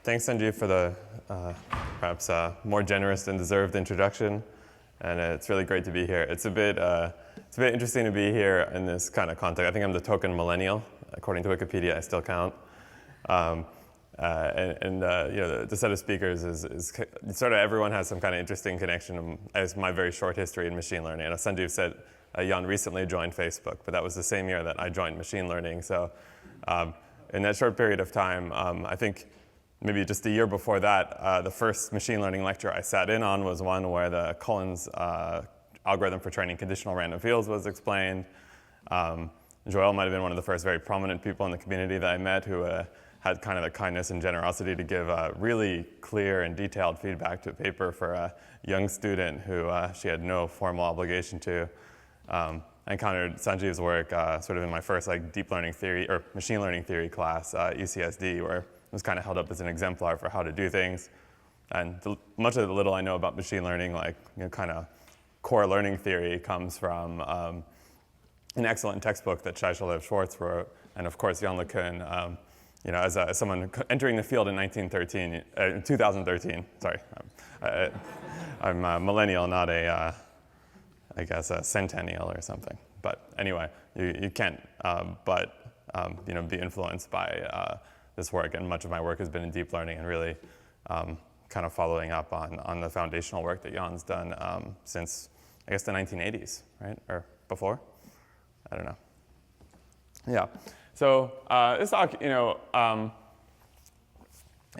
Thanks, Sanjeev, for the perhaps more generous than deserved introduction, and it's really great to be here. It's a bit interesting to be here in this kind of context. I think I'm the token millennial, according to Wikipedia. I still count, the set of speakers is sort of everyone has some kind of interesting connection as my very short history in machine learning. And as Sanjeev said, Jan recently joined Facebook, but that was the same year that I joined machine learning. So in that short period of time, I think maybe just a year before that, the first machine learning lecture I sat in on was one where the Collins algorithm for training conditional random fields was explained. Joel might have been one of the first very prominent people in the community that I met who had kind of the kindness and generosity to give really clear and detailed feedback to a paper for a young student who she had no formal obligation to. I encountered Sanjeev's work sort of in my first deep learning theory or machine learning theory class, UCSD, where it was kind of held up as an exemplar for how to do things. And much of the little I know about machine learning, kind of core learning theory, comes from an excellent textbook that Shai-Shalev Schwartz wrote, and of course Jan LeCun, as someone entering the field in 2013. Sorry, I'm a millennial, not a centennial or something. But anyway, you can't be influenced by this work, and much of my work has been in deep learning and really kind of following up on the foundational work that Jan's done since, I guess, the 1980s, right? Or before? I don't know. Yeah. So this talk,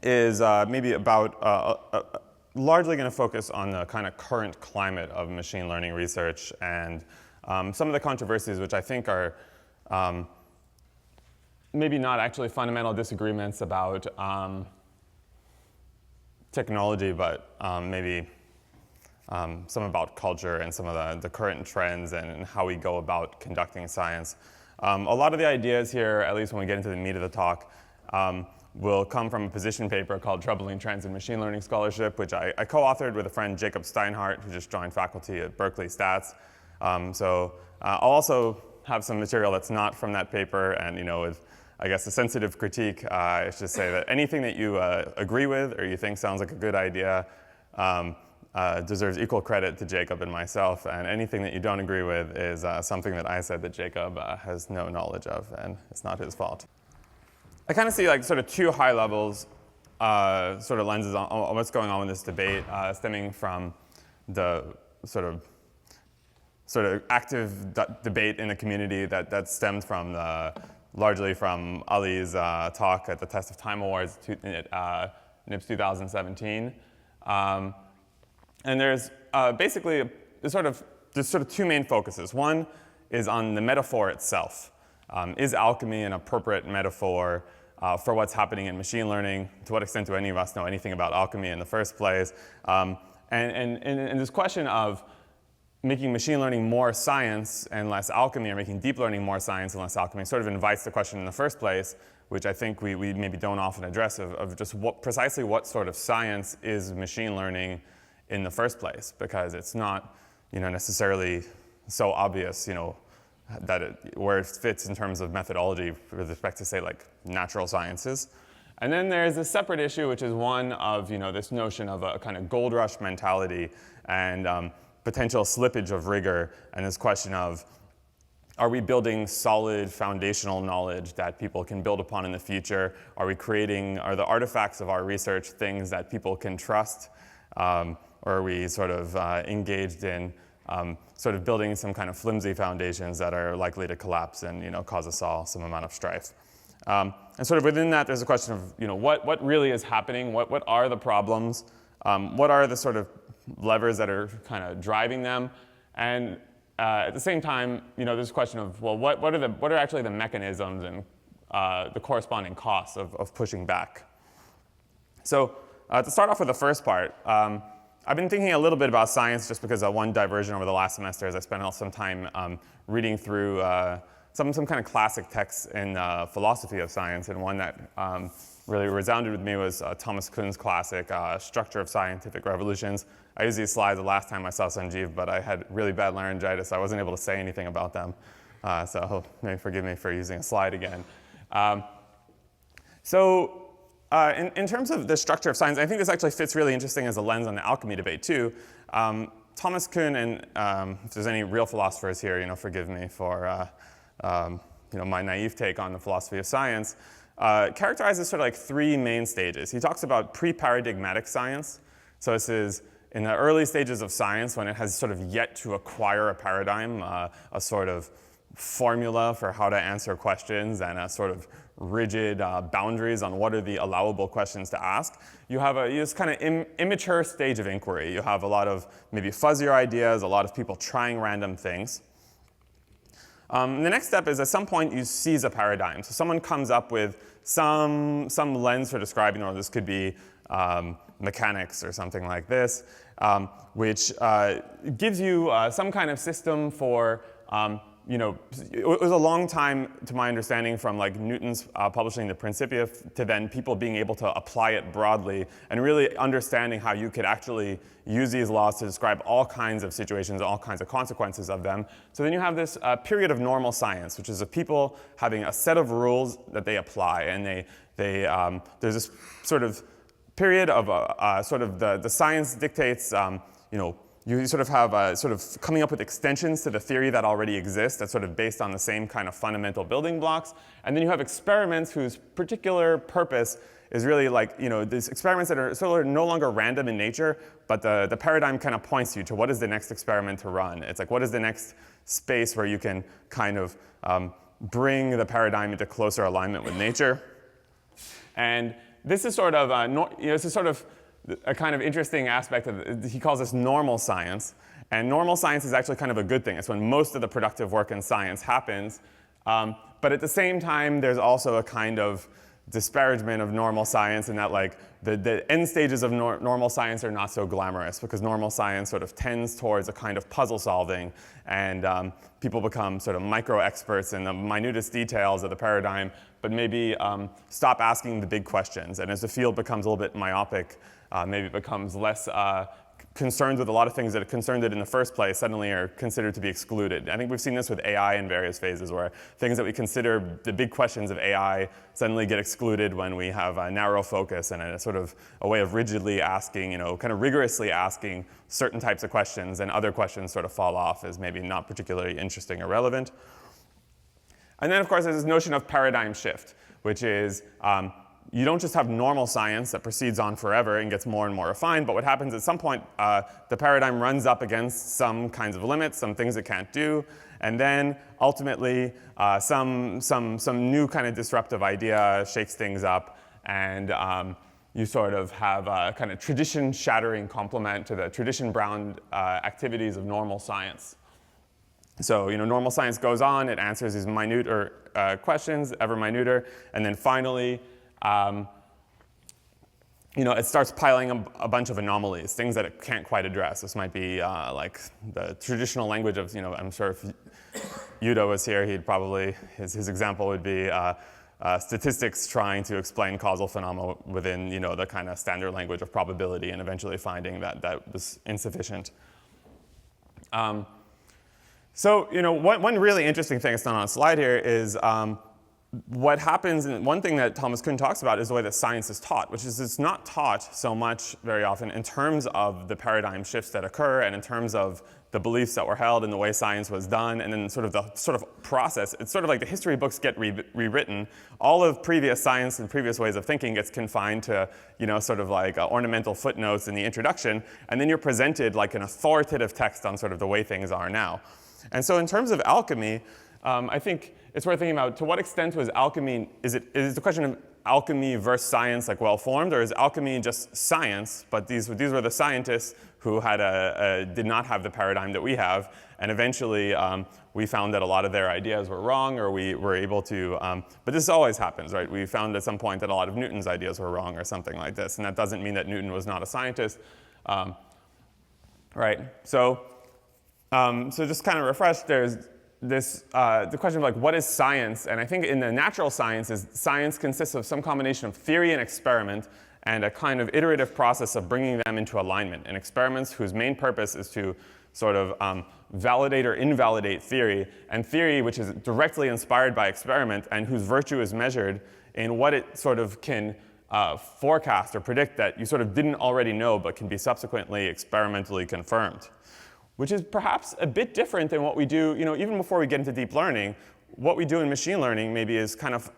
is maybe about largely going to focus on the kind of current climate of machine learning research and some of the controversies which I think are maybe not actually fundamental disagreements about technology, but maybe some about culture and some of the current trends and how we go about conducting science. A lot of the ideas here, at least when we get into the meat of the talk, will come from a position paper called Troubling Trends in Machine Learning Scholarship, which I co-authored with a friend, Jacob Steinhardt, who just joined faculty at Berkeley Stats. I'll also have some material that's not from that paper, and with, I guess, a sensitive critique, I should say that anything that you agree with or you think sounds like a good idea deserves equal credit to Jacob and myself, and anything that you don't agree with is something that I said that Jacob has no knowledge of, and it's not his fault. I kind of see sort of two high levels sort of lenses on what's going on with this debate, stemming from the sort of active debate in the community that stemmed from largely from Ali's talk at the Test of Time Awards at NIPS 2017. And there's basically there's sort of two main focuses. One is on the metaphor itself. Is alchemy an appropriate metaphor for what's happening in machine learning? To what extent do any of us know anything about alchemy in the first place? And this question of making machine learning more science and less alchemy, or making deep learning more science and less alchemy, sort of invites the question in the first place, which I think we maybe don't often address, of just precisely what sort of science is machine learning in the first place, because it's not necessarily so obvious that where it fits in terms of methodology with respect to, say, natural sciences. And then there's a separate issue, which is one of this notion of a kind of gold rush mentality and potential slippage of rigor, and this question of, are we building solid foundational knowledge that people can build upon in the future? Are the artifacts of our research things that people can trust? Or are we sort of engaged in sort of building some kind of flimsy foundations that are likely to collapse and cause us all some amount of strife? And sort of within that, there's a question of what really is happening? What are the problems? What are the sort of levers that are kind of driving them? And at the same time, there's a question of, well, what are actually the mechanisms and the corresponding costs of pushing back? So to start off with the first part, I've been thinking a little bit about science just because one diversion over the last semester is I spent some time reading through some kind of classic texts in philosophy of science, and one that really resounded with me was Thomas Kuhn's classic Structure of Scientific Revolutions. I used these slides the last time I saw Sanjeev, but I had really bad laryngitis, so I wasn't able to say anything about them. So maybe forgive me for using a slide again. So in terms of the structure of science, I think this actually fits really interesting as a lens on the alchemy debate too. Thomas Kuhn, and if there's any real philosophers here, forgive me for my naive take on the philosophy of science, characterizes sort of like three main stages. He talks about pre-paradigmatic science. So this is in the early stages of science when it has sort of yet to acquire a paradigm, a sort of formula for how to answer questions and a sort of rigid boundaries on what are the allowable questions to ask. You have this kind of immature stage of inquiry. You have a lot of maybe fuzzier ideas, a lot of people trying random things. The next step is at some point you seize a paradigm. So someone comes up with some lens for describing, or this could be mechanics or something like this, which gives you some kind of system for it was a long time, to my understanding, from like Newton's publishing the Principia to then people being able to apply it broadly and really understanding how you could actually use these laws to describe all kinds of situations, all kinds of consequences of them. So then you have this period of normal science, which is of people having a set of rules that they apply, and there's this sort of period of sort of the science dictates, you sort of have sort of coming up with extensions to the theory that already exists that's sort of based on the same kind of fundamental building blocks. And then you have experiments whose particular purpose is really like, these experiments that are sort of no longer random in nature, but the paradigm kind of points you to what is the next experiment to run. It's like, what is the next space where you can kind of bring the paradigm into closer alignment with nature. And this is sort of, a kind of interesting aspect of, he calls this normal science. And normal science is actually kind of a good thing. It's when most of the productive work in science happens. But at the same time, there's also a kind of disparagement of normal science in that like the end stages of normal science are not so glamorous, because normal science sort of tends towards a kind of puzzle solving, and people become sort of micro experts in the minutest details of the paradigm, but maybe stop asking the big questions. And as the field becomes a little bit myopic, maybe it becomes less concerned with a lot of things that it concerned it in the first place suddenly are considered to be excluded. I think we've seen this with AI in various phases, where things that we consider the big questions of AI suddenly get excluded when we have a narrow focus and a sort of a way of rigidly asking, kind of rigorously asking certain types of questions, and other questions sort of fall off as maybe not particularly interesting or relevant. And then, of course, there's this notion of paradigm shift, which is you don't just have normal science that proceeds on forever and gets more and more refined, but what happens at some point, the paradigm runs up against some kinds of limits, some things it can't do, and then ultimately some new kind of disruptive idea shakes things up, and you sort of have a kind of tradition-shattering complement to the tradition-bound activities of normal science. So, normal science goes on, it answers these minute questions, ever minuter, and then finally, it starts piling a bunch of anomalies, things that it can't quite address. This might be like the traditional language of, I'm sure if Yudo was here, he'd probably, his example would be statistics trying to explain causal phenomena within, the kind of standard language of probability, and eventually finding that that was insufficient. So, one really interesting thing that's not on a slide here is what happens, and one thing that Thomas Kuhn talks about is the way that science is taught, which is it's not taught so much very often in terms of the paradigm shifts that occur and in terms of the beliefs that were held and the way science was done, and then sort of the process. It's sort of like the history books get rewritten. All of previous science and previous ways of thinking gets confined to, sort of like ornamental footnotes in the introduction, and then you're presented like an authoritative text on sort of the way things are now. And so in terms of alchemy, I think it's worth thinking about, to what extent was alchemy, is the question of alchemy versus science like well-formed, or is alchemy just science, but these were the scientists who did not have the paradigm that we have, and eventually we found that a lot of their ideas were wrong, or we were able to, but this always happens, right? We found at some point that a lot of Newton's ideas were wrong or something like this, and that doesn't mean that Newton was not a scientist, right? So just kind of refresh, there's this, the question of like, what is science? And I think in the natural sciences, science consists of some combination of theory and experiment, and a kind of iterative process of bringing them into alignment. And experiments whose main purpose is to sort of validate or invalidate theory, and theory which is directly inspired by experiment and whose virtue is measured in what it sort of can forecast or predict that you sort of didn't already know but can be subsequently experimentally confirmed, which is perhaps a bit different than what we do, even before we get into deep learning. What we do in machine learning maybe is kind of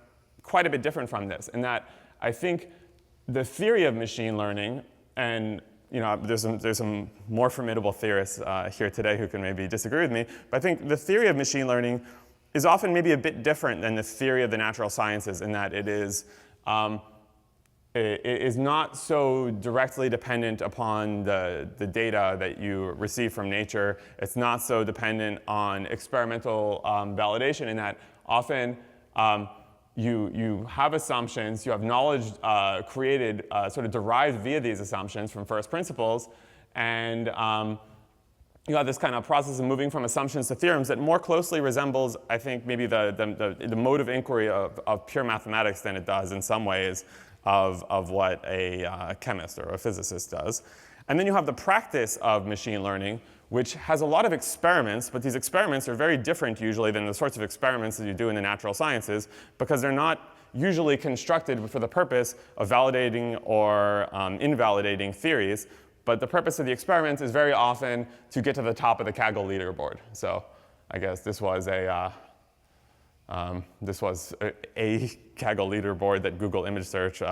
quite a bit different from this, in that I think the theory of machine learning, and there's some more formidable theorists here today who can maybe disagree with me, but I think the theory of machine learning is often maybe a bit different than the theory of the natural sciences, in that it is not so directly dependent upon the data that you receive from nature. It's not so dependent on experimental validation, in that often you have assumptions, you have knowledge created, sort of derived via these assumptions from first principles, and you have this kind of process of moving from assumptions to theorems that more closely resembles, I think, maybe the mode of inquiry of pure mathematics than it does in some ways of what a chemist or a physicist does. And then you have the practice of machine learning, which has a lot of experiments, but these experiments are very different usually than the sorts of experiments that you do in the natural sciences, because they're not usually constructed for the purpose of validating or invalidating theories, but the purpose of the experiments is very often to get to the top of the Kaggle leaderboard. So I guess this was a Kaggle leaderboard that Google image search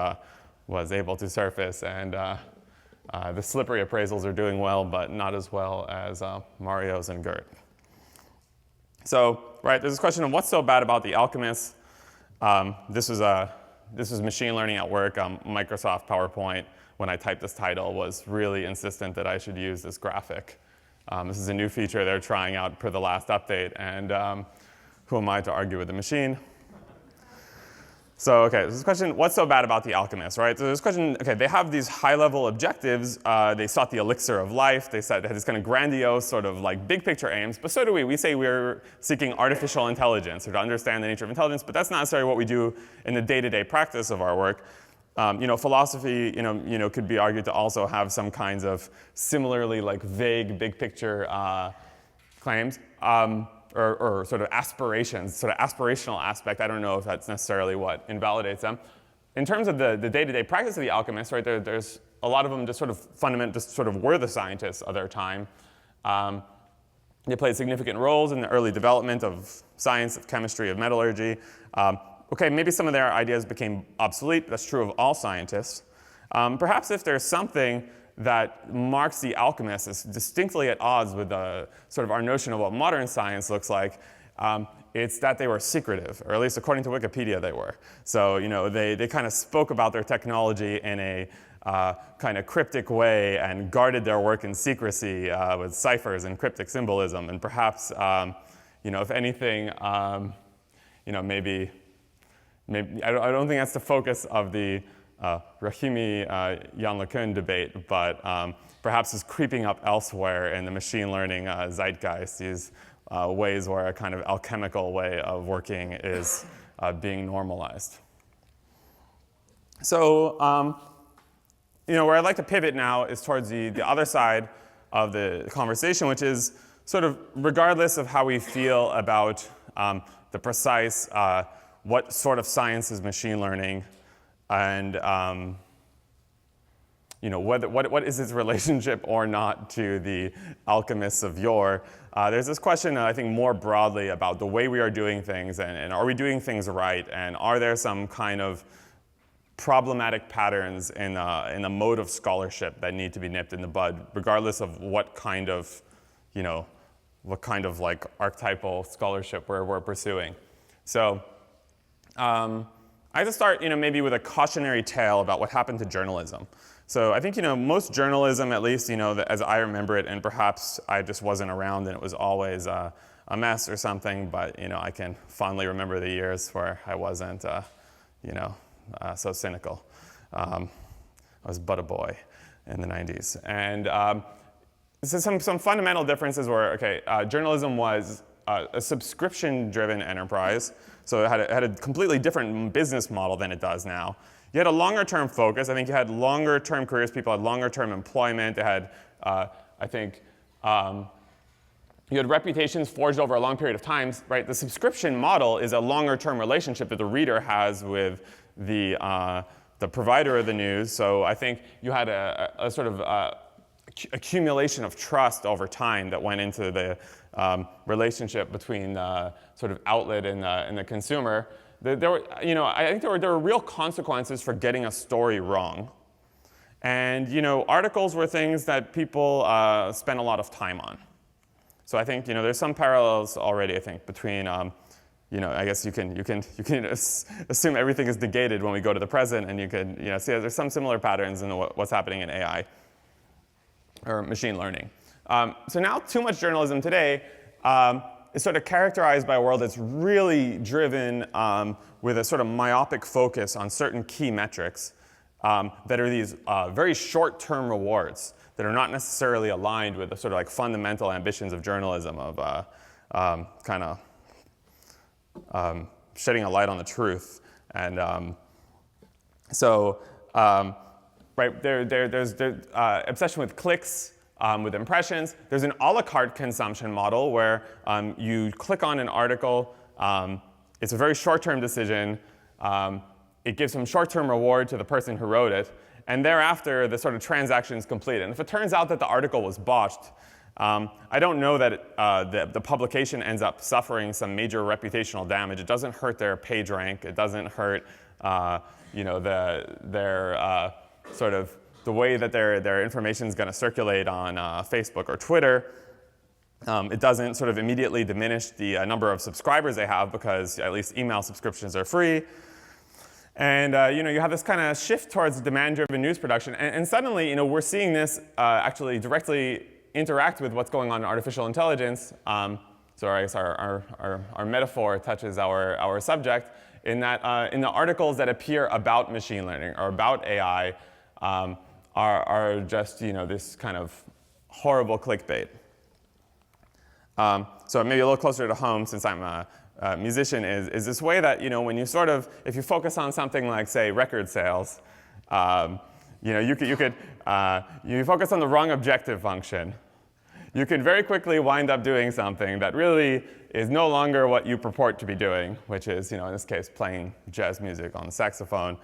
was able to surface, and the slippery appraisals are doing well, but not as well as Mario's and Gert. So, right, there's this question of what's so bad about the alchemists. This was machine learning at work. Microsoft PowerPoint, when I typed this title, was really insistent that I should use this graphic. This is a new feature they're trying out per the last update, and who am I to argue with the machine? So, okay, this question, what's so bad about the alchemists, right? So this question, okay, they have these high-level objectives. They sought the elixir of life. They had this kind of grandiose sort of like big picture aims, but so do we. We say we're seeking artificial intelligence or to understand the nature of intelligence, but that's not necessarily what we do in the day-to-day practice of our work. Philosophy, could be argued to also have some kinds of similarly like vague big picture claims. Or sort of aspirations, sort of aspirational aspect. I don't know if that's necessarily what invalidates them. In terms of the day-to-day practice of the alchemists, right, there's a lot of them just sort of were the scientists of their time. They played significant roles in the early development of science, of chemistry, of metallurgy. Okay, maybe some of their ideas became obsolete. That's true of all scientists. Perhaps if there's something that marks the alchemists as distinctly at odds with sort of our notion of what modern science looks like, it's that they were secretive, or at least according to Wikipedia they were. So they kind of spoke about their technology in a kind of cryptic way and guarded their work in secrecy with ciphers and cryptic symbolism. And perhaps, if anything, maybe I don't think that's the focus of the Rahimi-Jan LeCun debate, but perhaps is creeping up elsewhere in the machine learning zeitgeist, these ways where a kind of alchemical way of working is being normalized. So, where I'd like to pivot now is towards the other side of the conversation, which is sort of regardless of how we feel about the precise what sort of science is machine learning, and what is its relationship or not to the alchemists of yore. There's this question, I think, more broadly about the way we are doing things, and are we doing things right, and are there some kind of problematic patterns in the mode of scholarship that need to be nipped in the bud, regardless of what kind of like archetypal scholarship we're pursuing. So. I have to start, maybe with a cautionary tale about what happened to journalism. So I think, most journalism, at least, as I remember it, and perhaps I just wasn't around and it was always a mess or something, but, I can fondly remember the years where I wasn't, so cynical. I was but a boy in the 90s. And so some fundamental differences were, okay, journalism was a subscription-driven enterprise. So it had a completely different business model than it does now. You had a longer-term focus. I think you had longer-term careers. People had longer-term employment. They had, you had reputations forged over a long period of time. Right? The subscription model is a longer-term relationship that the reader has with the the provider of the news. So I think you had a sort of accumulation of trust over time that went into the relationship between the sort of outlet and the consumer. There were, I think there were real consequences for getting a story wrong. And articles were things that people spent a lot of time on. So I think there's some parallels already. I think between I guess you can assume everything is negated when we go to the present, and you can see there's some similar patterns in what's happening in AI or machine learning. So now too much journalism today is sort of characterized by a world that's really driven with a sort of myopic focus on certain key metrics that are these very short-term rewards that are not necessarily aligned with the sort of like fundamental ambitions of journalism of kind of shedding a light on the truth. And right, there's obsession with clicks, with impressions. There's an a la carte consumption model where you click on an article. It's a very short-term decision. It gives some short-term reward to the person who wrote it. And thereafter, the sort of transaction is complete. And if it turns out that the article was botched, I don't know that the publication ends up suffering some major reputational damage. It doesn't hurt their page rank. It doesn't hurt their sort of the way that their information is going to circulate on Facebook or Twitter. It doesn't sort of immediately diminish the number of subscribers they have because at least email subscriptions are free. And you have this kind of shift towards demand-driven news production. And suddenly, we're seeing this actually directly interact with what's going on in artificial intelligence. So I guess our metaphor touches our subject in that in the articles that appear about machine learning or about AI are just this kind of horrible clickbait. So maybe a little closer to home, since I'm a musician, is this way that when you sort of, if you focus on something like, say, record sales, you focus on the wrong objective function. You could very quickly wind up doing something that really is no longer what you purport to be doing, which is, in this case, playing jazz music on the saxophone,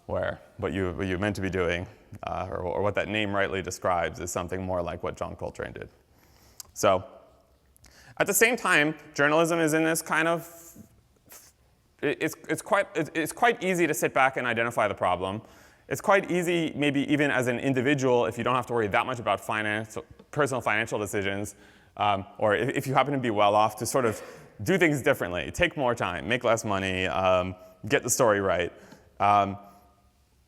where what you meant to be doing, or what that name rightly describes, is something more like what John Coltrane did. So, at the same time, journalism is in this kind of, it's quite easy to sit back and identify the problem. It's quite easy, maybe even as an individual, if you don't have to worry that much about personal financial decisions, or if you happen to be well off, to sort of do things differently, take more time, make less money, get the story right.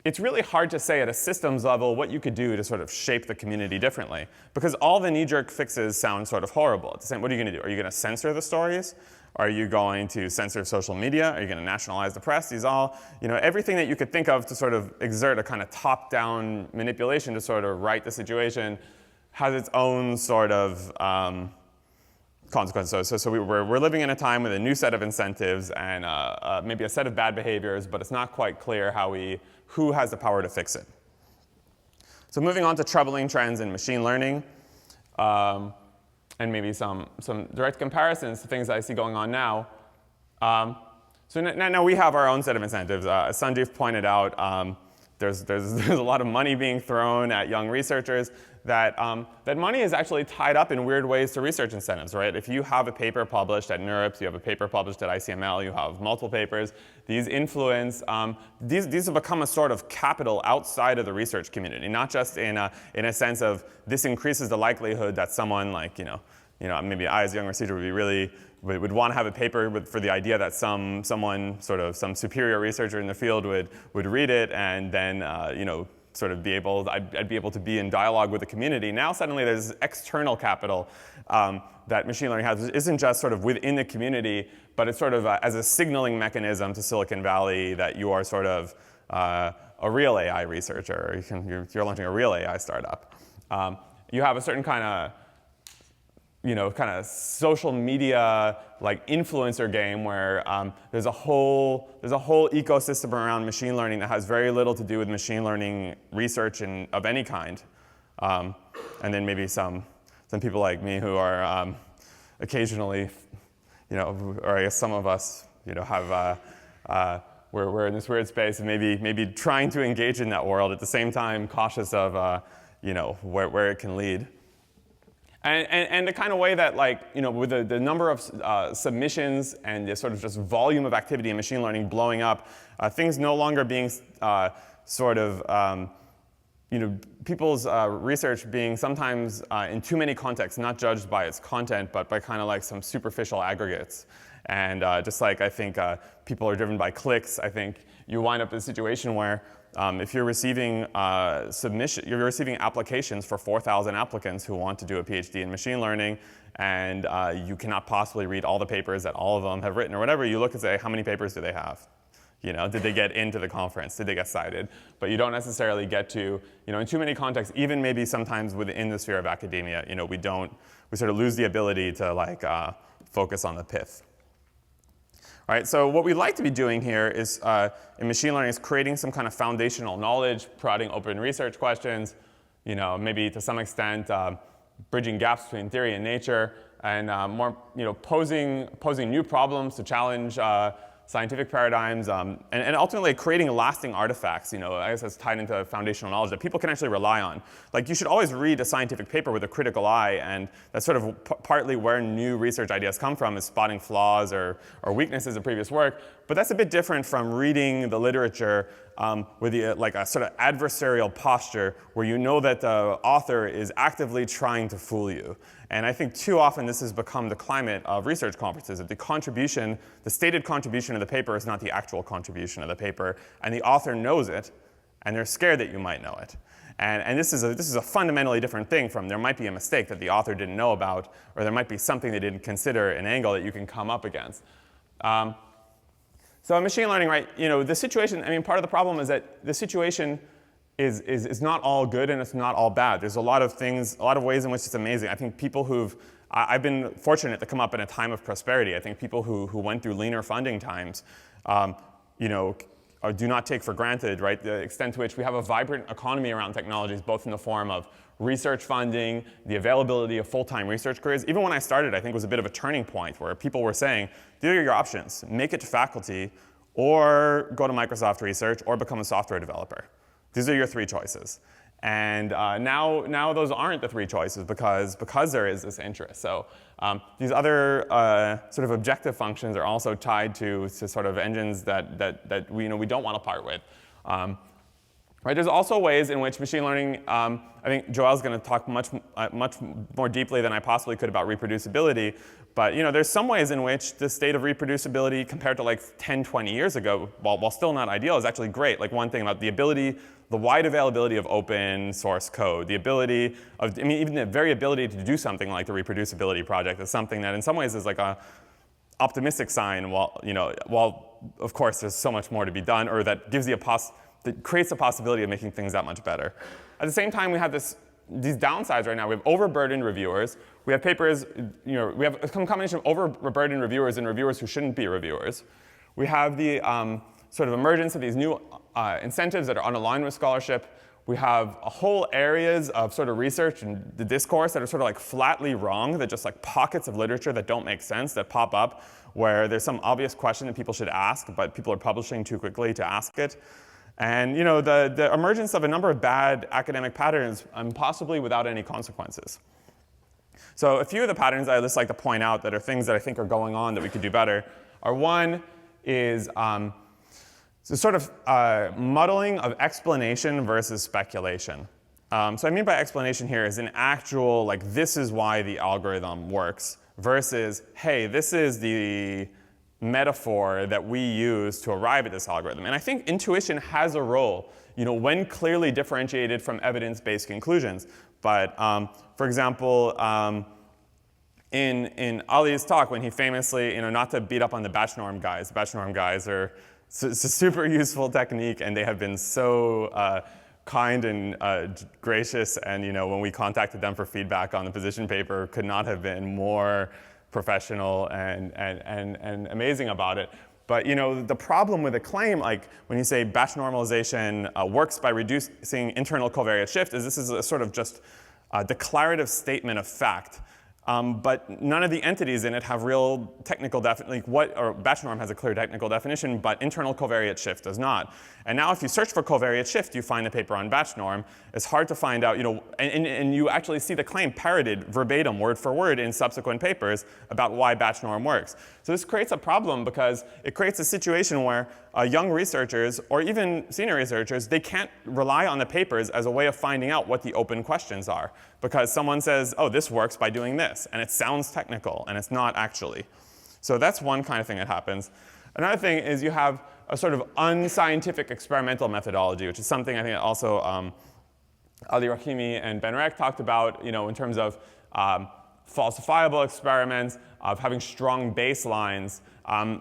It's really hard to say at a systems level what you could do to sort of shape the community differently, because all the knee-jerk fixes sound sort of horrible. At the same, what are you going to do? Are you going to censor the stories? Are you going to censor social media? Are you going to nationalize the press? These all, everything that you could think of to sort of exert a kind of top-down manipulation to sort of right the situation has its own sort of consequences. So we're living in a time with a new set of incentives and maybe a set of bad behaviors, but it's not quite clear who has the power to fix it. So moving on to troubling trends in machine learning, and maybe some direct comparisons to things that I see going on now. So now we have our own set of incentives. As Sanjeev pointed out, there's a lot of money being thrown at young researchers. That money is actually tied up in weird ways to research incentives, right? If you have a paper published at NeurIPS, you have a paper published at ICML, you have multiple papers, these influence, these have become a sort of capital outside of the research community, not just in a sense of this increases the likelihood that someone like, maybe I as a young researcher would want to have a paper for the idea that some superior researcher in the field would read it and then, sort of I'd be able to be in dialogue with the community. Now suddenly there's external capital that machine learning has. It isn't just sort of within the community, but it's sort of as a signaling mechanism to Silicon Valley that you are sort of a real AI researcher. You're launching a real AI startup. You have a certain kind of social media like influencer game where there's a whole ecosystem around machine learning that has very little to do with machine learning research of any kind, and then maybe some people like me who are occasionally, or I guess some of us, have we're in this weird space of maybe trying to engage in that world, at the same time cautious of where it can lead. And the kind of way that, like, with the number of submissions and the sort of just volume of activity in machine learning blowing up, things no longer being people's research being sometimes in too many contexts, not judged by its content, but by kind of like some superficial aggregates. And just like I think people are driven by clicks, I think you wind up in a situation where if you're receiving you're receiving applications for 4,000 applicants who want to do a PhD in machine learning, and you cannot possibly read all the papers that all of them have written or whatever. You look and say, how many papers do they have? Did they get into the conference? Did they get cited? But you don't necessarily get to, in too many contexts, even maybe sometimes within the sphere of academia, we sort of lose the ability to focus on the pith. All right, so what we'd like to be doing here is, in machine learning, is creating some kind of foundational knowledge, providing open research questions, maybe to some extent bridging gaps between theory and nature, and more, posing new problems to challenge scientific paradigms, and ultimately creating lasting artifacts, I guess that's tied into foundational knowledge that people can actually rely on. Like, you should always read a scientific paper with a critical eye, and that's sort of partly where new research ideas come from, is spotting flaws or weaknesses in previous work. But that's a bit different from reading the literature with like a sort of adversarial posture where you know that the author is actively trying to fool you. And I think too often this has become the climate of research conferences, that the stated contribution of the paper is not the actual contribution of the paper, and the author knows it, and they're scared that you might know it. And this is a fundamentally different thing from there might be a mistake that the author didn't know about, or there might be something they didn't consider, an angle that you can come up against. So in machine learning, right, the situation, part of the problem is that the situation is not all good and it's not all bad. There's a lot of things, a lot of ways in which it's amazing. I think people I've been fortunate to come up in a time of prosperity. I think people who went through leaner funding times, do not take for granted, right, the extent to which we have a vibrant economy around technologies, both in the form of research funding, the availability of full-time research careers. Even when I started, I think it was a bit of a turning point where people were saying, these are your options. Make it to faculty, or go to Microsoft Research, or become a software developer. These are your three choices. And now those aren't the three choices because there is this interest. So these other sort of objective functions are also tied to sort of engines that we don't want to part with. Right, there's also ways in which machine learning, I think Joel's going to talk much more deeply than I possibly could about reproducibility, but there's some ways in which the state of reproducibility compared to like 10, 20 years ago, while still not ideal, is actually great. Like one thing about the wide availability of open source code, the ability of, even the very ability to do something like the reproducibility project is something that in some ways is like a optimistic sign, while of course there's so much more to be done, or that gives you that creates the possibility of making things that much better. At the same time, we have these downsides right now. We have overburdened reviewers. We have papers, we have a combination of overburdened reviewers and reviewers who shouldn't be reviewers. We have the sort of emergence of these new incentives that are unaligned with scholarship. We have whole areas of sort of research and the discourse that are sort of like flatly wrong, that just like pockets of literature that don't make sense that pop up, where there's some obvious question that people should ask, but people are publishing too quickly to ask it. And the emergence of a number of bad academic patterns, possibly without any consequences. So a few of the patterns I just like to point out that are things that I think are going on that we could do better are, one is the sort of muddling of explanation versus speculation. So I mean by explanation here is an actual, like, this is why the algorithm works, versus, hey, this is the metaphor that we use to arrive at this algorithm. And I think intuition has a role, when clearly differentiated from evidence-based conclusions. But for example, in Ali's talk, when he famously, not to beat up on the batch norm guys are it's a super useful technique, and they have been so kind and gracious, and when we contacted them for feedback on the position paper, could not have been more professional and amazing about it. But the problem with a claim, like when you say batch normalization works by reducing internal covariate shift, is this is a sort of just declarative statement of fact but none of the entities in it have real technical or batch norm has a clear technical definition, but internal covariate shift does not. And now if you search for covariate shift, you find a paper on batch norm. It's hard to find out, and you actually see the claim parroted verbatim, word for word, in subsequent papers about why batch norm works. So this creates a problem because it creates a situation where young researchers, or even senior researchers, they can't rely on the papers as a way of finding out what the open questions are. Because someone says, oh, this works by doing this, and it sounds technical, and it's not actually. So that's one kind of thing that happens. Another thing is you have a sort of unscientific experimental methodology, which is something I think also Ali Rahimi and Ben Reck talked about, in terms of falsifiable experiments, of having strong baselines.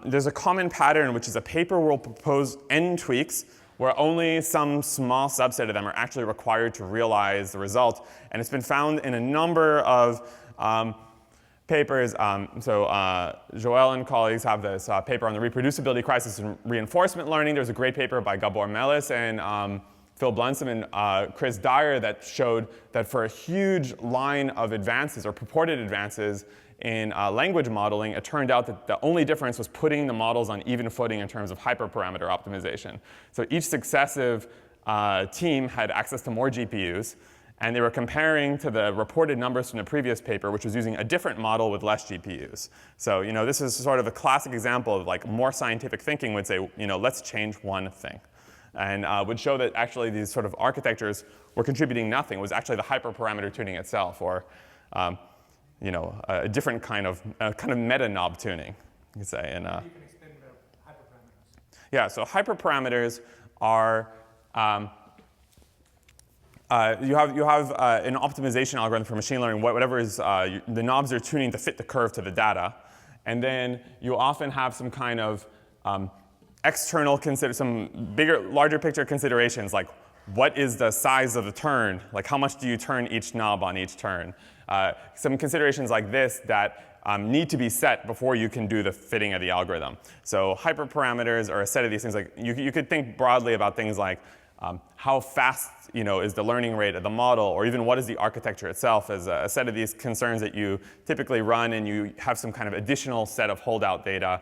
There's a common pattern, which is a paper will propose n tweaks, where only some small subset of them are actually required to realize the result. And it's been found in a number of papers. Joel and colleagues have this paper on the reproducibility crisis in reinforcement learning. There's a great paper by Gabor Melis and Phil Blunsom and Chris Dyer that showed that for a huge line of advances, or purported advances, in language modeling, it turned out that the only difference was putting the models on even footing in terms of hyperparameter optimization. So each successive team had access to more GPUs, and they were comparing to the reported numbers from the previous paper, which was using a different model with less GPUs. So this is sort of a classic example of like more scientific thinking would say, let's change one thing. And would show that actually these sort of architectures were contributing nothing. It was actually the hyperparameter tuning itself, or a different kind of meta knob tuning, you could say. And, you can explain the hyperparameters. Yeah, so hyperparameters are you have an optimization algorithm for machine learning. Whatever is the knobs are tuning to fit the curve to the data, and then you often have some kind of external larger picture considerations, like what is the size of the turn? Like how much do you turn each knob on each turn? Some considerations like this that need to be set before you can do the fitting of the algorithm. So hyperparameters are a set of these things. Like you could think broadly about things like how fast is the learning rate of the model, or even what is the architecture itself, as a set of these concerns that you typically run, and you have some kind of additional set of holdout data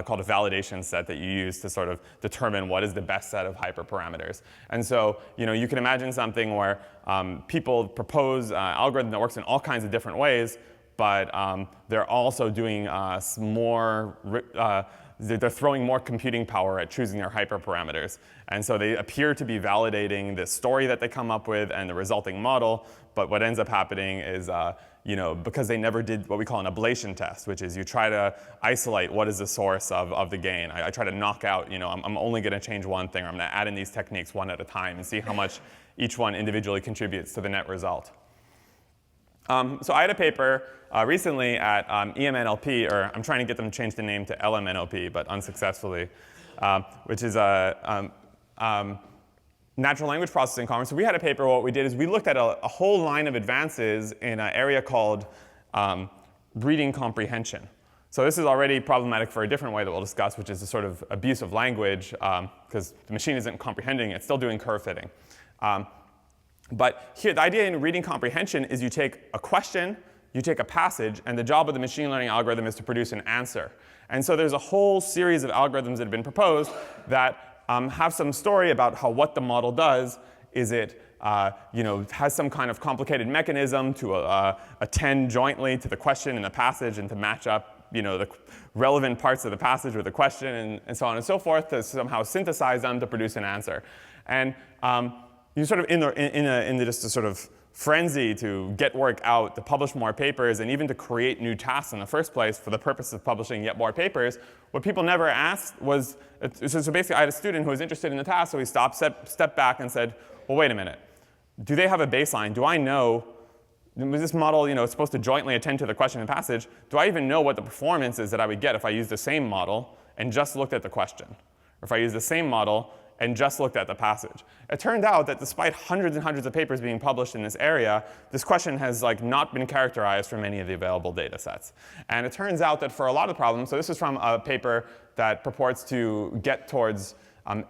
called a validation set that you use to sort of determine what is the best set of hyperparameters. And so, you can imagine something where people propose an algorithm that works in all kinds of different ways, but they're also doing they're throwing more computing power at choosing their hyperparameters. And so they appear to be validating the story that they come up with and the resulting model, but what ends up happening is because they never did what we call an ablation test, which is you try to isolate what is the source of the gain. I try to knock out, I'm only going to change one thing, or I'm going to add in these techniques one at a time and see how much each one individually contributes to the net result. So I had a paper recently at EMNLP, or I'm trying to get them to change the name to LMNOP, but unsuccessfully, which is a natural language processing conference. So we had a paper. What we did is we looked at a whole line of advances in an area called reading comprehension. So this is already problematic for a different way that we'll discuss, which is a sort of abuse of language, because the machine isn't comprehending, it's still doing curve fitting. But here, the idea in reading comprehension is you take a question, you take a passage, and the job of the machine learning algorithm is to produce an answer. And so there's a whole series of algorithms that have been proposed that have some story about what the model does. Is it has some kind of complicated mechanism to attend jointly to the question and the passage, and to match up the relevant parts of the passage with the question, and so on and so forth, to somehow synthesize them to produce an answer. And you sort of in just a sort of frenzy to get work out, to publish more papers, and even to create new tasks in the first place for the purpose of publishing yet more papers, what people never asked was, so basically I had a student who was interested in the task, so he stepped back and said, well, wait a minute. Do they have a baseline? Do I know, was this model supposed to jointly attend to the question and passage? Do I even know what the performance is that I would get if I used the same model and just looked at the question? Or if I used the same model and just looked at the passage? It turned out that despite hundreds and hundreds of papers being published in this area, this question has not been characterized from any of the available data sets. And it turns out that for a lot of problems, so this is from a paper that purports to get towards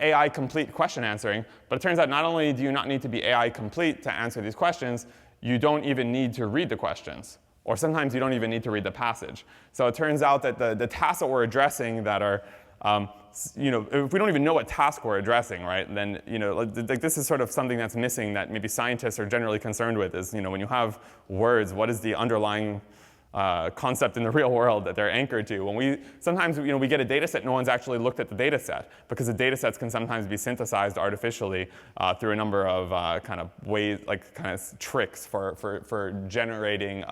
AI complete question answering, but it turns out not only do you not need to be AI complete to answer these questions, you don't even need to read the questions. Or sometimes you don't even need to read the passage. So it turns out that the tasks that we're addressing that are, if we don't even know what task we're addressing, right, then, like this is sort of something that's missing that maybe scientists are generally concerned with is, when you have words, what is the underlying concept in the real world that they're anchored to? Sometimes we get a data set, no one's actually looked at the data set, because the data sets can sometimes be synthesized artificially through a number of kind of ways, like kind of tricks for generating,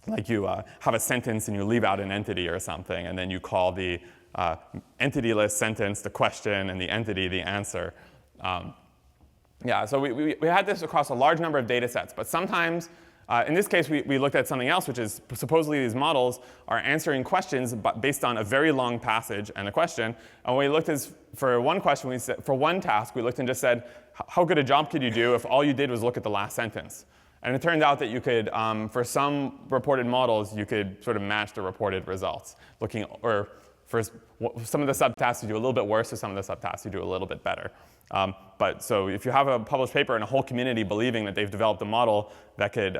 like you have a sentence and you leave out an entity or something, and then you call the entityless sentence the question and the entity the answer. So we had this across a large number of data sets, but sometimes in this case, we looked at something else, which is supposedly these models are answering questions based on a very long passage and a question. And we looked for one question, for one task, we looked and just said, how good a job could you do if all you did was look at the last sentence? And it turned out that you could, for some reported models, you could sort of match the reported results. Or for some of the subtasks, you do a little bit worse, or some of the subtasks, you do a little bit better. So if you have a published paper and a whole community believing that they've developed a model that could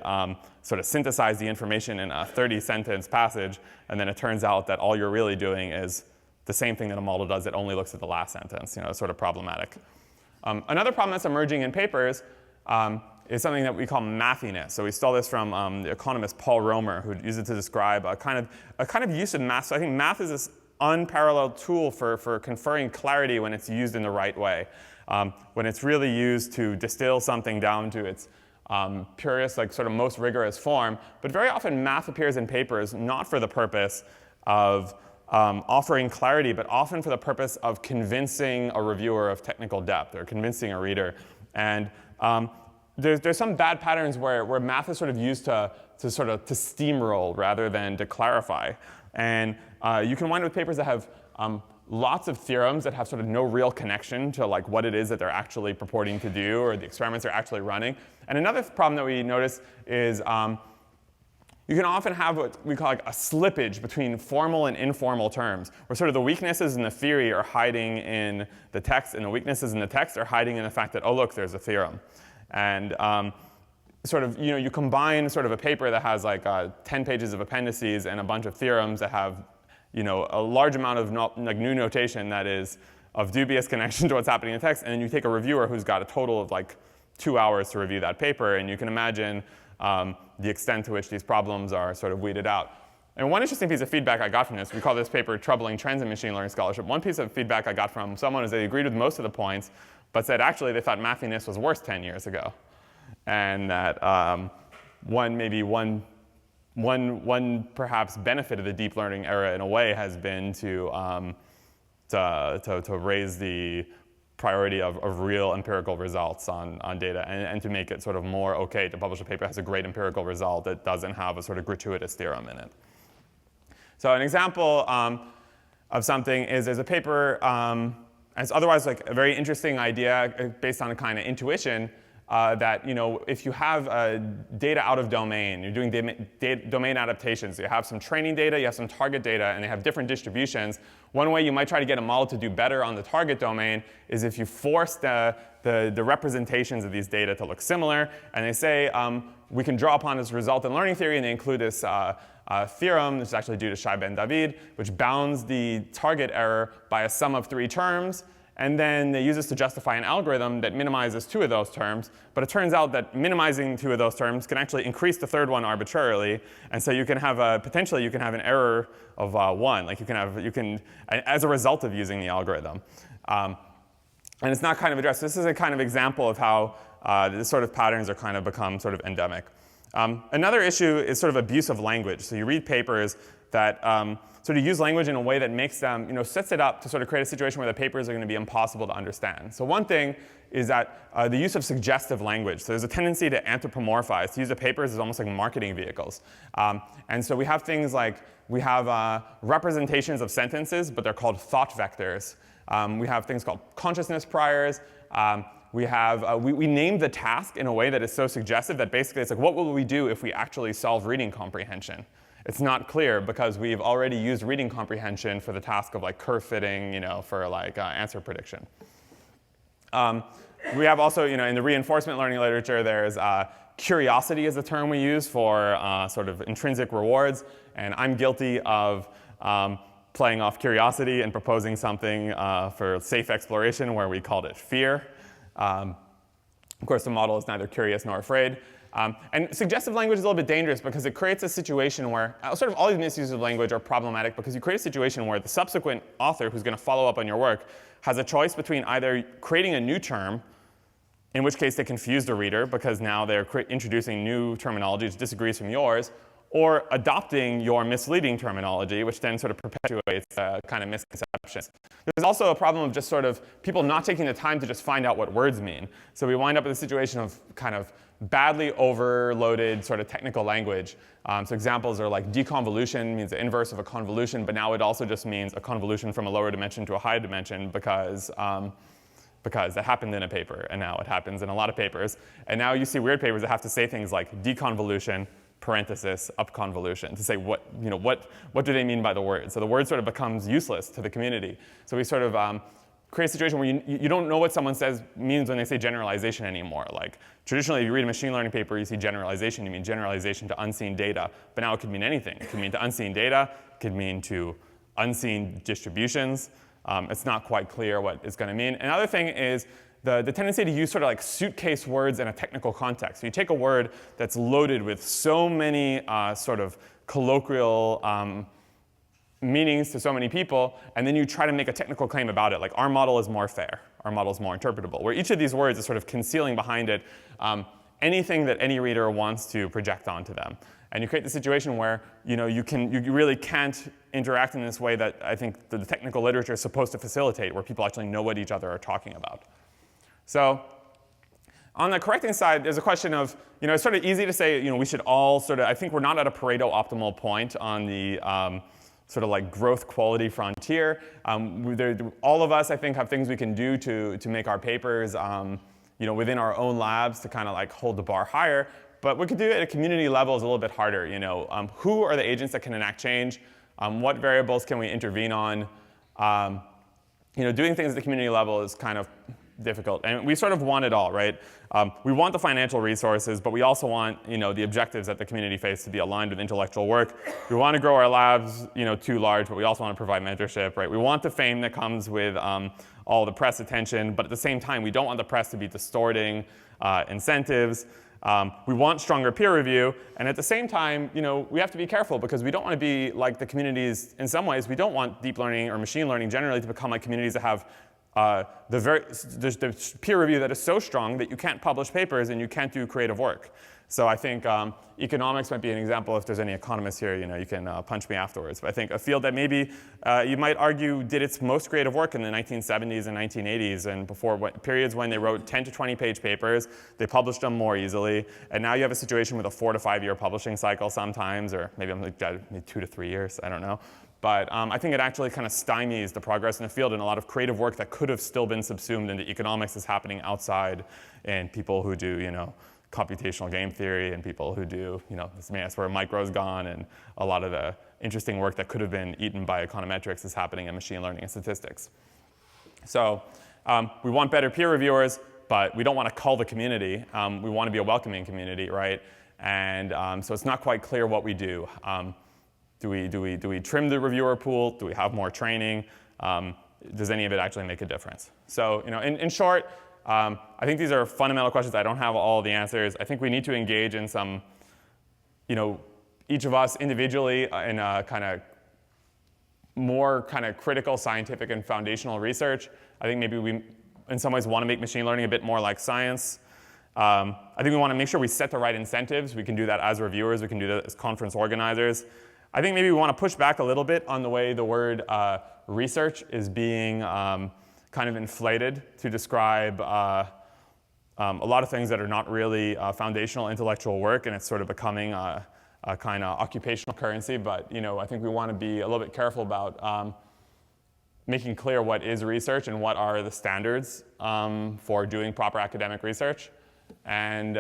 sort of synthesize the information in a 30-sentence passage, and then it turns out that all you're really doing is the same thing that a model does, it only looks at the last sentence, it's sort of problematic. Another problem that's emerging in papers is something that we call mathiness. So we stole this from the economist Paul Romer, who used it to describe a kind of use of math. So I think math is this unparalleled tool for conferring clarity when it's used in the right way. When it's really used to distill something down to its purest, like sort of most rigorous form. But very often math appears in papers not for the purpose of offering clarity, but often for the purpose of convincing a reviewer of technical depth or convincing a reader. And there's some bad patterns where math is sort of used to steamroll rather than to clarify. And you can wind up with papers that have lots of theorems that have sort of no real connection to like what it is that they're actually purporting to do or the experiments they're actually running. And another problem that we notice is you can often have what we call like a slippage between formal and informal terms, where sort of the weaknesses in the theory are hiding in the text, and the weaknesses in the text are hiding in the fact that, oh, look, there's a theorem. And you combine sort of a paper that has like 10 pages of appendices and a bunch of theorems that have a large amount of new notation that is of dubious connection to what's happening in the text, and then you take a reviewer who's got a total of like 2 hours to review that paper, and you can imagine the extent to which these problems are sort of weeded out. And one interesting piece of feedback I got from this, we call this paper Troubling Trends in Machine Learning Scholarship. One piece of feedback I got from someone is they agreed with most of the points, but said actually they thought Mathiness was worse 10 years ago. And that one perhaps benefit of the deep learning era in a way has been to raise the priority of real empirical results on data and to make it sort of more okay to publish a paper that has a great empirical result that doesn't have a sort of gratuitous theorem in it. So an example of something is there's a paper, it's otherwise like a very interesting idea based on a kind of intuition that if you have data out of domain, you're doing domain adaptations. You have some training data, you have some target data, and they have different distributions. One way you might try to get a model to do better on the target domain is if you force the representations of these data to look similar, and they say we can draw upon this result in learning theory, and they include this theorem, this is actually due to Shai Ben David, which bounds the target error by a sum of 3 terms. And then they use this to justify an algorithm that minimizes 2 of those terms. But it turns out that minimizing 2 of those terms can actually increase the 3rd one arbitrarily. And so you can have potentially you can have an error of 1. Like you can as a result of using the algorithm. And it's not kind of addressed. This is a kind of example of how this sort of patterns are kind of become sort of endemic. Another issue is sort of abuse of language. So you read papers that sort of use language in a way that makes them, sets it up to sort of create a situation where the papers are going to be impossible to understand. So one thing is that the use of suggestive language. So there's a tendency to anthropomorphize, to use the papers as almost like marketing vehicles. And so we have things like, we have representations of sentences, but they're called thought vectors. We have things called consciousness priors. We named the task in a way that is so suggestive that basically it's like, what will we do if we actually solve reading comprehension? It's not clear because we've already used reading comprehension for the task of like curve fitting, for like answer prediction. We have also, in the reinforcement learning literature, there's Curiosity is the term we use for sort of intrinsic rewards, and I'm guilty of playing off curiosity and proposing something for safe exploration where we called it fear. Of course, the model is neither curious nor afraid. And suggestive language is a little bit dangerous because it creates a situation where sort of all these misuses of language are problematic because you create a situation where the subsequent author who's going to follow up on your work has a choice between either creating a new term, in which case they confuse the reader because now they're introducing new terminology which disagrees from yours, or adopting your misleading terminology, which then sort of perpetuates kind of misconceptions. There's also a problem of just sort of people not taking the time to just find out what words mean. So we wind up in a situation of kind of badly overloaded sort of technical language. So examples are like deconvolution means the inverse of a convolution, but now it also just means a convolution from a lower dimension to a higher dimension because it happened in a paper, and now it happens in a lot of papers. And now you see weird papers that have to say things like deconvolution, parenthesis, upconvolution, to say what do they mean by the word. So the word sort of becomes useless to the community. So we sort of create a situation where you don't know what someone means when they say generalization anymore. Like traditionally, if you read a machine learning paper, you see generalization, you mean generalization to unseen data. But now it could mean anything. It could mean to unseen data, it could mean to unseen distributions. It's not quite clear what it's going to mean. Another thing is the tendency to use sort of like suitcase words in a technical context. So you take a word that's loaded with so many sort of colloquial meanings to so many people, and then you try to make a technical claim about it, like our model is more fair, our model is more interpretable, where each of these words is sort of concealing behind it anything that any reader wants to project onto them. And you create the situation where you really can't interact in this way that I think the technical literature is supposed to facilitate, where people actually know what each other are talking about. So on the correcting side, there's a question of, it's sort of easy to say, we should all sort of, I think we're not at a Pareto optimal point on the sort of like growth quality frontier. All of us, I think, have things we can do to make our papers, within our own labs to kind of like hold the bar higher. But what we could do at a community level is a little bit harder. Who are the agents that can enact change? What variables can we intervene on? Doing things at the community level is kind of difficult. And we sort of want it all, right? We want the financial resources, but we also want the objectives that the community face to be aligned with intellectual work. We want to grow our labs too large, but we also want to provide mentorship, right? We want the fame that comes with all the press attention, but at the same time, we don't want the press to be distorting incentives. We want stronger peer review, and at the same time, we have to be careful because we don't want to be like the communities. In some ways, we don't want deep learning or machine learning generally to become like communities that have the peer review that is so strong that you can't publish papers and you can't do creative work. So I think economics might be an example. If there's any economists here, you can punch me afterwards. But I think a field that maybe you might argue did its most creative work in the 1970s and 1980s and before periods when they wrote 10 to 20 page papers, they published them more easily. And now you have a situation with a 4 to 5 year publishing cycle sometimes, or maybe I'm like 2 to 3 years, I don't know. But I think it actually kind of stymies the progress in the field, and a lot of creative work that could have still been subsumed into economics is happening outside, and people who do, computational game theory, and people who do, that's where micro's gone, and a lot of the interesting work that could have been eaten by econometrics is happening in machine learning and statistics. So we want better peer reviewers, but we don't want to cull the community. We want to be a welcoming community, right? And so it's not quite clear what we do. Do we trim the reviewer pool? Do we have more training? Does any of it actually make a difference? So, in short, I think these are fundamental questions. I don't have all the answers. I think we need to engage in some, each of us individually in a kind of more kind of critical scientific and foundational research. I think maybe we, in some ways, want to make machine learning a bit more like science. I think we want to make sure we set the right incentives. We can do that as reviewers. We can do that as conference organizers. I think maybe we want to push back a little bit on the way the word research is being kind of inflated to describe a lot of things that are not really foundational intellectual work, and it's sort of becoming a kind of occupational currency. But I think we want to be a little bit careful about making clear what is research and what are the standards for doing proper academic research. And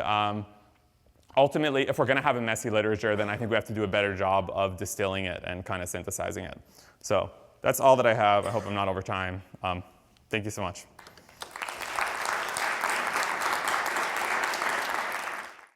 ultimately, if we're going to have a messy literature, then I think we have to do a better job of distilling it and kind of synthesizing it. So that's all that I have. I hope I'm not over time. Thank you so much.